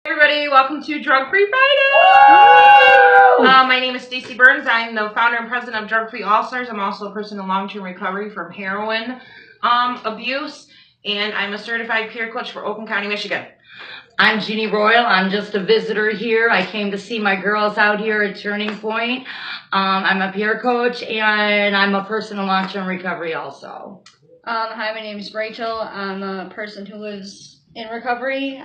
Everybody, welcome to Drug Free Friday. My name is Stacey Burns. I'm the founder and president of Drug Free All Stars. I'm also a person in long-term recovery from heroin abuse, and I'm a certified peer coach for Oakland County, Michigan. I'm Jeannie Royal. I'm just a visitor here. I came to see my girls out here at Turning Point. I'm a peer coach, and I'm a person in long-term recovery also. Hi, my name is Rachel. I'm a person who lives in recovery.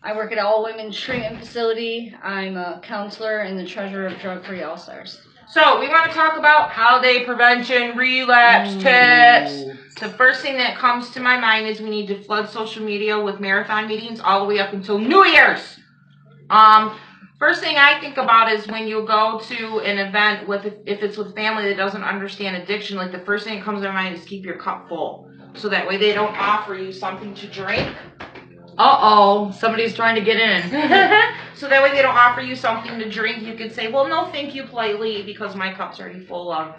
I work at an all-women's treatment facility. I'm a counselor and the treasurer of Drug Free All Stars. So we want to talk about holiday prevention, relapse tips. The first thing that comes to my mind is we need to flood social media with marathon meetings all the way up until New Year's. First thing I think about is when you go to an event if it's with family that doesn't understand addiction, like the first thing that comes to my mind is keep your cup full. So that way they don't offer you something to drink. Somebody's trying to get in. So that way they don't offer you something to drink. You could say, well, no, thank you politely because my cup's already full of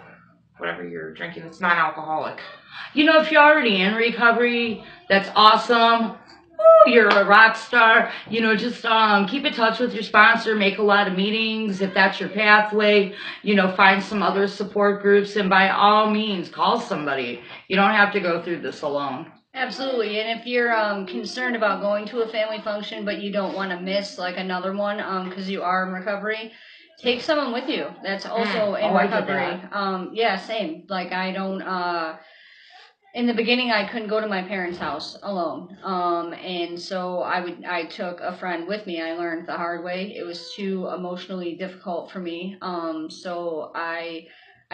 whatever you're drinking. It's non-alcoholic. You know, if you're already in recovery, that's awesome. Woo, you're a rock star. You know, just keep in touch with your sponsor, make a lot of meetings if that's your pathway. You know, find some other support groups, and by all means, call somebody. You don't have to go through this alone. Absolutely, and if you're concerned about going to a family function but you don't want to miss like another one because you are in recovery, take someone with you that's also in recovery. I get that. Yeah, same. Like I don't. In the beginning, I couldn't go to my parents' house alone, and so I took a friend with me. I learned the hard way. It was too emotionally difficult for me, so I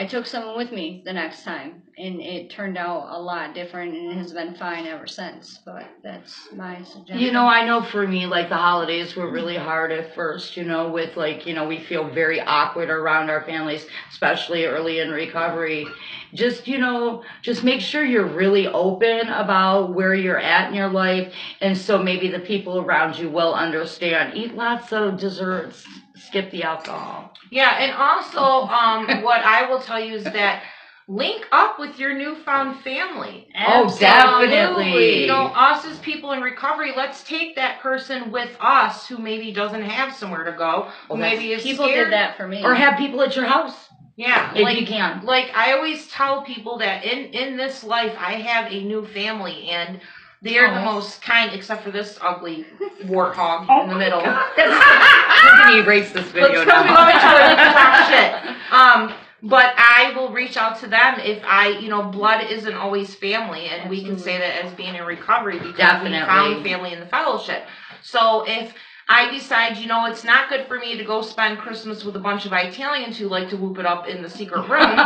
took someone with me the next time, and it turned out a lot different, and it has been fine ever since, but that's my suggestion. You know, I know for me, like, the holidays were really hard at first, you know, with, like, you know, we feel very awkward around our families, especially early in recovery. Just, you know, just make sure you're really open about where you're at in your life, and so maybe the people around you will understand. Eat lots of desserts. Skip the alcohol. Yeah, and also what I will tell you is that link up with your newfound family. Oh, definitely. You know, us as people in recovery, let's take that person with us who maybe doesn't have somewhere to go, who maybe is people scared. did that for me. Or have people at your house. Yeah, if you can. Like I always tell people that in this life I have a new family, and they are the most kind, except for this ugly warthog in the middle. We're going to erase this video now. We love each other, we can talk shit. But I will reach out to them if blood isn't always family, and we can say that as being in recovery because we found family in the fellowship. So if I decide, it's not good for me to go spend Christmas with a bunch of Italians who like to whoop it up in the secret room,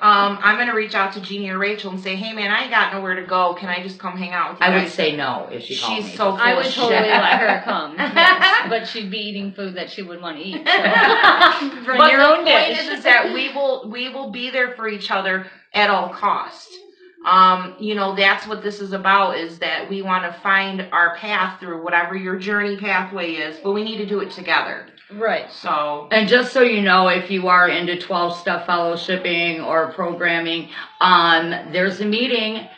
I'm going to reach out to Jeannie or Rachel and say, hey, man, I ain't got nowhere to go. Can I just come hang out with you guys? I would say no if she called me. She's so full I would of totally shit. let her come, yes, but she'd be eating food that she would want to eat. So. But the point is that we will be there for each other at all costs. That's what this is about, is that we want to find our path through whatever your journey pathway is, but we need to do it together. Right. So, and just so you know, if you are into 12-step fellowshipping or programming, there's a meeting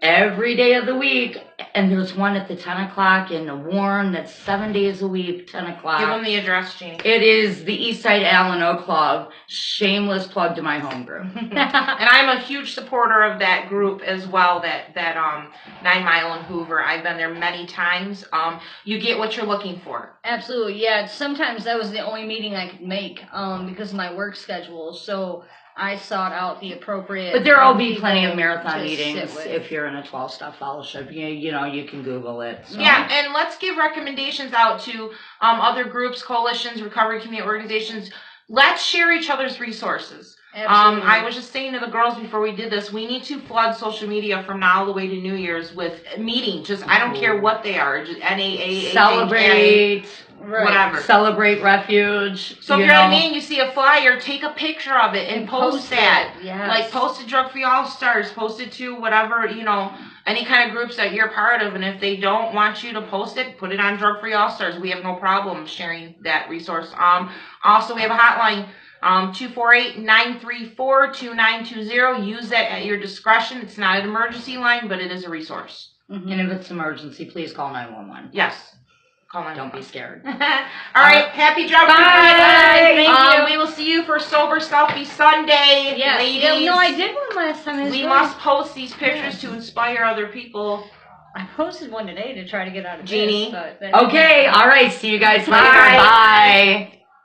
every day of the week, and there's one at the 10 o'clock in Warren that's 7 days a week, 10 o'clock. Give them the address, Jeannie. It is the Eastside Alano Club. Shameless plug to my home group. And I'm a huge supporter of that group as well, that 9 Mile in Hoover. I've been there many times. You get what you're looking for. Absolutely, yeah. Sometimes that was the only meeting I could make because of my work schedule, so I sought out the appropriate. But there will be plenty of marathon meetings if you're in a 12-step fellowship. You can Google it. So. Yeah, and let's give recommendations out to other groups, coalitions, recovery community organizations. Let's share each other's resources. Absolutely. I was just saying to the girls before we did this, we need to flood social media from now all the way to New Year's with meetings. Just I don't care what they are. Just NAA, celebrate. Right. Whatever. Celebrate refuge. So if you're at me and you see a flyer, take a picture of it and post that. Yes. Like post to Drug Free All Stars, post it to whatever, any kind of groups that you're part of. And if they don't want you to post it, put it on Drug Free All Stars. We have no problem sharing that resource. Also, we have a hotline, 248-934-2920. Use that at your discretion. It's not an emergency line, but it is a resource. Mm-hmm. And if it's emergency, please call 911. Yes. Call 911. Don't be scared. All right, happy job. Bye. Thank you. We will see you for Sober Selfie Sunday, Yes. ladies. Yeah, no, I did one last time. It was We good. must post these pictures to inspire other people. I posted one today to try to get out of Jeannie. this, but Okay, all right. See you guys later. Bye. Bye.